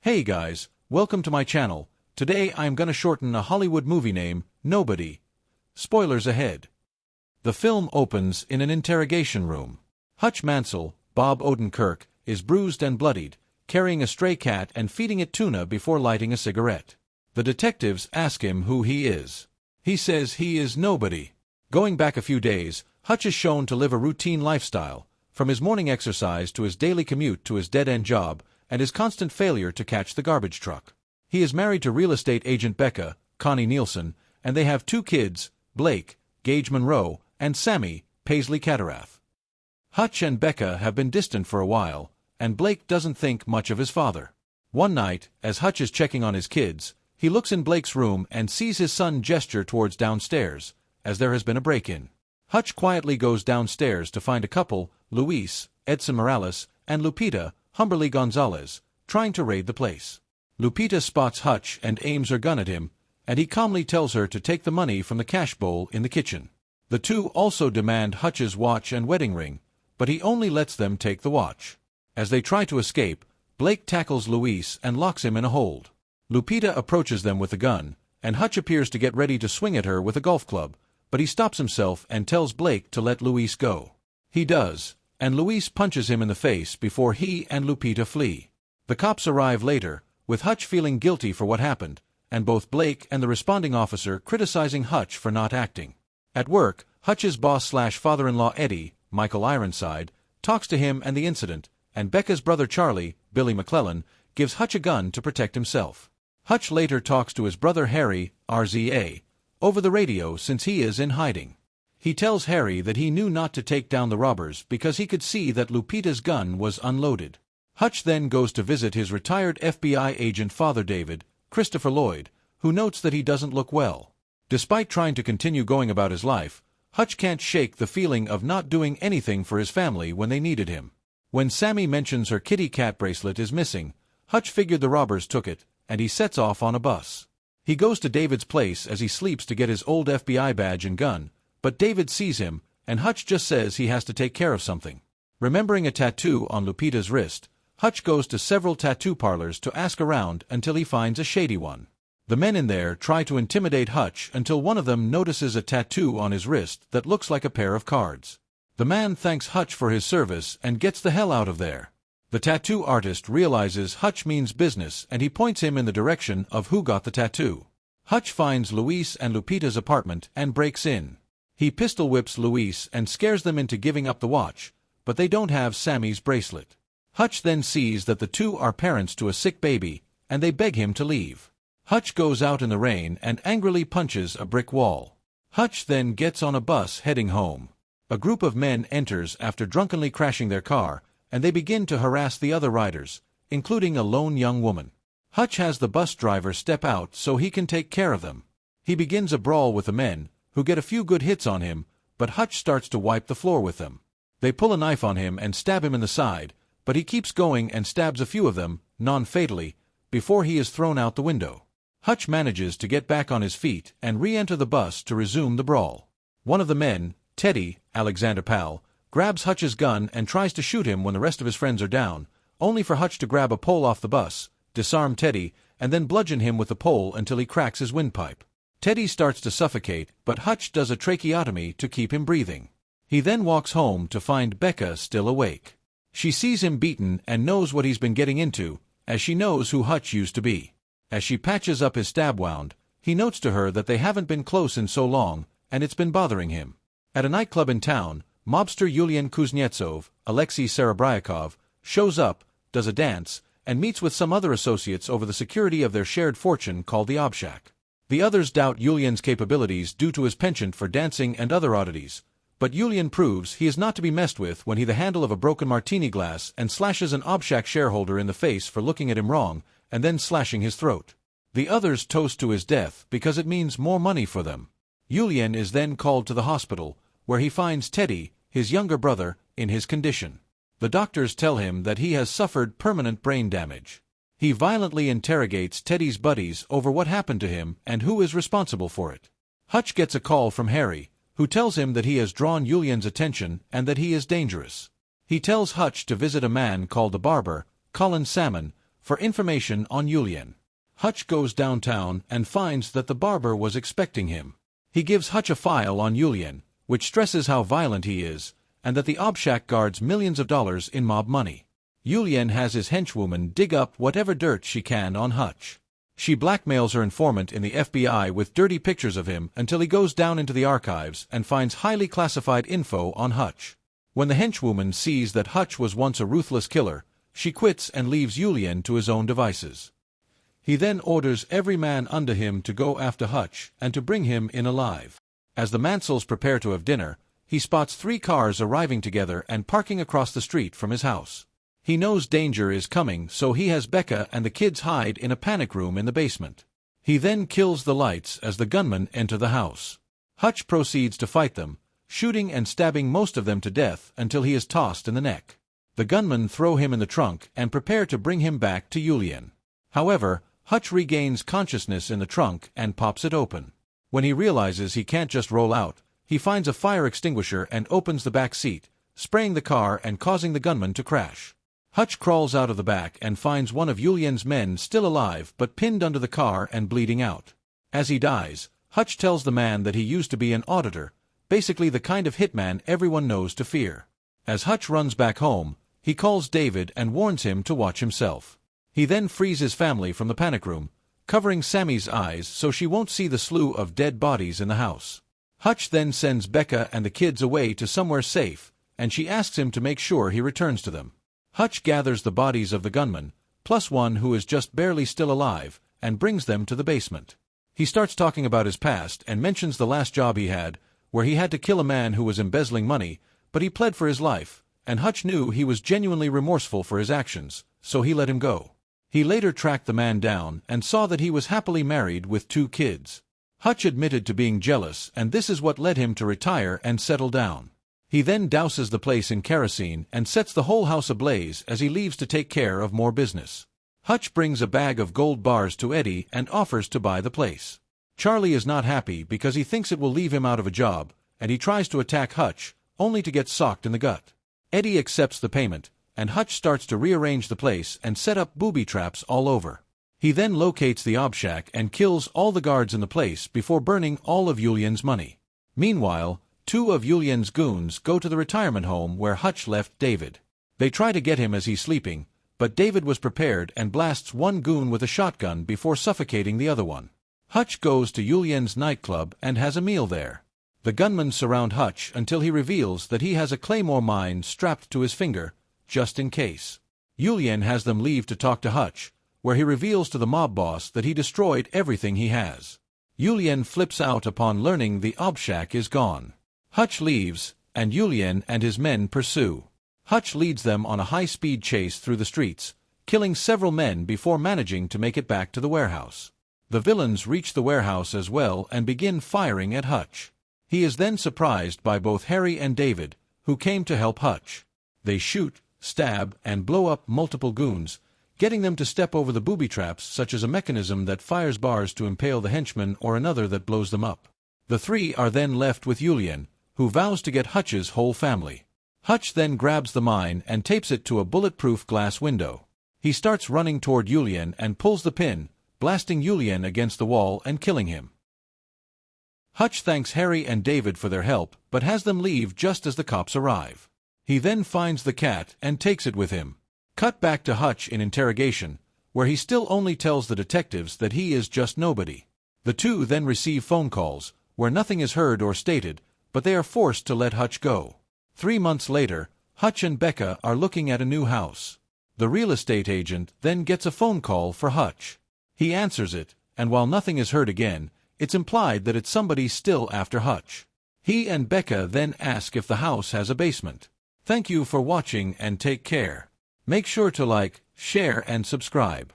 Hey guys, welcome to my channel. Today I'm gonna shorten a Hollywood movie name, Nobody. Spoilers ahead. The film opens in an interrogation room. Hutch Mansell, Bob Odenkirk, is bruised and bloodied, carrying a stray cat and feeding it tuna before lighting a cigarette. The detectives ask him who he is. He says he is nobody. Going back a few days, Hutch is shown to live a routine lifestyle, from his morning exercise to his daily commute to his dead-end job, and his constant failure to catch the garbage truck. He is married to real estate agent Becca, Connie Nielsen, and they have two kids, Blake, Gage Monroe, and Sammy, Paisley Catarath. Hutch and Becca have been distant for a while, and Blake doesn't think much of his father. One night, as Hutch is checking on his kids, he looks in Blake's room and sees his son gesture towards downstairs, as there has been a break-in. Hutch quietly goes downstairs to find a couple, Luis, Edson Morales, and Lupita, Humberly Gonzalez, trying to raid the place. Lupita spots Hutch and aims her gun at him, and he calmly tells her to take the money from the cash bowl in the kitchen. The two also demand Hutch's watch and wedding ring, but he only lets them take the watch. As they try to escape, Blake tackles Luis and locks him in a hold. Lupita approaches them with the gun, and Hutch appears to get ready to swing at her with a golf club, but he stops himself and tells Blake to let Luis go. He does, and Luis punches him in the face before he and Lupita flee. The cops arrive later, with Hutch feeling guilty for what happened, and both Blake and the responding officer criticizing Hutch for not acting. At work, Hutch's boss/father-in-law Eddie, Michael Ironside, talks to him and the incident, and Becca's brother Charlie, Billy McClellan, gives Hutch a gun to protect himself. Hutch later talks to his brother Harry, RZA, over the radio since he is in hiding. He tells Harry that he knew not to take down the robbers because he could see that Lupita's gun was unloaded. Hutch then goes to visit his retired FBI agent father David, Christopher Lloyd, who notes that he doesn't look well. Despite trying to continue going about his life, Hutch can't shake the feeling of not doing anything for his family when they needed him. When Sammy mentions her kitty cat bracelet is missing, Hutch figured the robbers took it, and he sets off on a bus. He goes to David's place as he sleeps to get his old FBI badge and gun, but David sees him, and Hutch just says he has to take care of something. Remembering a tattoo on Lupita's wrist, Hutch goes to several tattoo parlors to ask around until he finds a shady one. The men in there try to intimidate Hutch until one of them notices a tattoo on his wrist that looks like a pair of cards. The man thanks Hutch for his service and gets the hell out of there. The tattoo artist realizes Hutch means business and he points him in the direction of who got the tattoo. Hutch finds Luis and Lupita's apartment and breaks in. He pistol whips Luis and scares them into giving up the watch, but they don't have Sammy's bracelet. Hutch then sees that the two are parents to a sick baby, and they beg him to leave. Hutch goes out in the rain and angrily punches a brick wall. Hutch then gets on a bus heading home. A group of men enters after drunkenly crashing their car, and they begin to harass the other riders, including a lone young woman. Hutch has the bus driver step out so he can take care of them. He begins a brawl with the men, who get a few good hits on him, but Hutch starts to wipe the floor with them. They pull a knife on him and stab him in the side, but he keeps going and stabs a few of them, non-fatally, before he is thrown out the window. Hutch manages to get back on his feet and re-enter the bus to resume the brawl. One of the men, Teddy, Alexander Powell, grabs Hutch's gun and tries to shoot him when the rest of his friends are down, only for Hutch to grab a pole off the bus, disarm Teddy, and then bludgeon him with the pole until he cracks his windpipe. Teddy starts to suffocate, but Hutch does a tracheotomy to keep him breathing. He then walks home to find Becca still awake. She sees him beaten and knows what he's been getting into, as she knows who Hutch used to be. As she patches up his stab wound, he notes to her that they haven't been close in so long, and it's been bothering him. At a nightclub in town, mobster Yulian Kuznetsov, Alexei Serebryakov, shows up, does a dance, and meets with some other associates over the security of their shared fortune called the Obshak. The others doubt Yulian's capabilities due to his penchant for dancing and other oddities, but Yulian proves he is not to be messed with when he the handle of a broken martini glass and slashes an Obshak shareholder in the face for looking at him wrong, and then slashing his throat. The others toast to his death because it means more money for them. Yulian is then called to the hospital, where he finds Teddy, his younger brother, in his condition. The doctors tell him that he has suffered permanent brain damage. He violently interrogates Teddy's buddies over what happened to him and who is responsible for it. Hutch gets a call from Harry, who tells him that he has drawn Yulian's attention and that he is dangerous. He tells Hutch to visit a man called the barber, Colin Salmon, for information on Julian. Hutch goes downtown and finds that the barber was expecting him. He gives Hutch a file on Julian, which stresses how violent he is, and that the Obshak guards millions of dollars in mob money. Julian has his henchwoman dig up whatever dirt she can on Hutch. She blackmails her informant in the FBI with dirty pictures of him until he goes down into the archives and finds highly classified info on Hutch. When the henchwoman sees that Hutch was once a ruthless killer, she quits and leaves Julian to his own devices. He then orders every man under him to go after Hutch and to bring him in alive. As the Mansells prepare to have dinner, he spots 3 cars arriving together and parking across the street from his house. He knows danger is coming, so he has Becca and the kids hide in a panic room in the basement. He then kills the lights as the gunmen enter the house. Hutch proceeds to fight them, shooting and stabbing most of them to death until he is tossed in the neck. The gunmen throw him in the trunk and prepare to bring him back to Julian. However, Hutch regains consciousness in the trunk and pops it open. When he realizes he can't just roll out, he finds a fire extinguisher and opens the back seat, spraying the car and causing the gunman to crash. Hutch crawls out of the back and finds one of Julian's men still alive but pinned under the car and bleeding out. As he dies, Hutch tells the man that he used to be an auditor, basically the kind of hitman everyone knows to fear. As Hutch runs back home, he calls David and warns him to watch himself. He then frees his family from the panic room, covering Sammy's eyes so she won't see the slew of dead bodies in the house. Hutch then sends Becca and the kids away to somewhere safe, and she asks him to make sure he returns to them. Hutch gathers the bodies of the gunmen, plus one who is just barely still alive, and brings them to the basement. He starts talking about his past and mentions the last job he had, where he had to kill a man who was embezzling money, but he pled for his life, and Hutch knew he was genuinely remorseful for his actions, so he let him go. He later tracked the man down and saw that he was happily married with 2 kids. Hutch admitted to being jealous, and this is what led him to retire and settle down. He then douses the place in kerosene and sets the whole house ablaze as he leaves to take care of more business. Hutch brings a bag of gold bars to Eddie and offers to buy the place. Charlie is not happy because he thinks it will leave him out of a job, and he tries to attack Hutch, only to get socked in the gut. Eddie accepts the payment, and Hutch starts to rearrange the place and set up booby traps all over. He then locates the Obshak and kills all the guards in the place before burning all of Julian's money. Meanwhile, 2 of Julian's goons go to the retirement home where Hutch left David. They try to get him as he's sleeping, but David was prepared and blasts one goon with a shotgun before suffocating the other one. Hutch goes to Julian's nightclub and has a meal there. The gunmen surround Hutch until he reveals that he has a claymore mine strapped to his finger, just in case. Julian has them leave to talk to Hutch, where he reveals to the mob boss that he destroyed everything he has. Julian flips out upon learning the Obshak is gone. Hutch leaves, and Julian and his men pursue. Hutch leads them on a high-speed chase through the streets, killing several men before managing to make it back to the warehouse. The villains reach the warehouse as well and begin firing at Hutch. He is then surprised by both Harry and David, who came to help Hutch. They shoot, stab, and blow up multiple goons, getting them to step over the booby traps such as a mechanism that fires bars to impale the henchmen or another that blows them up. The 3 are then left with Julian, who vows to get Hutch's whole family. Hutch then grabs the mine and tapes it to a bulletproof glass window. He starts running toward Julian and pulls the pin, blasting Julian against the wall and killing him. Hutch thanks Harry and David for their help, but has them leave just as the cops arrive. He then finds the cat and takes it with him. Cut back to Hutch in interrogation, where he still only tells the detectives that he is just nobody. The 2 then receive phone calls, where nothing is heard or stated, but they are forced to let Hutch go. 3 months later, Hutch and Becca are looking at a new house. The real estate agent then gets a phone call for Hutch. He answers it, and while nothing is heard again, it's implied that it's somebody still after Hutch. He and Becca then ask if the house has a basement. Thank you for watching and take care. Make sure to like, share and subscribe.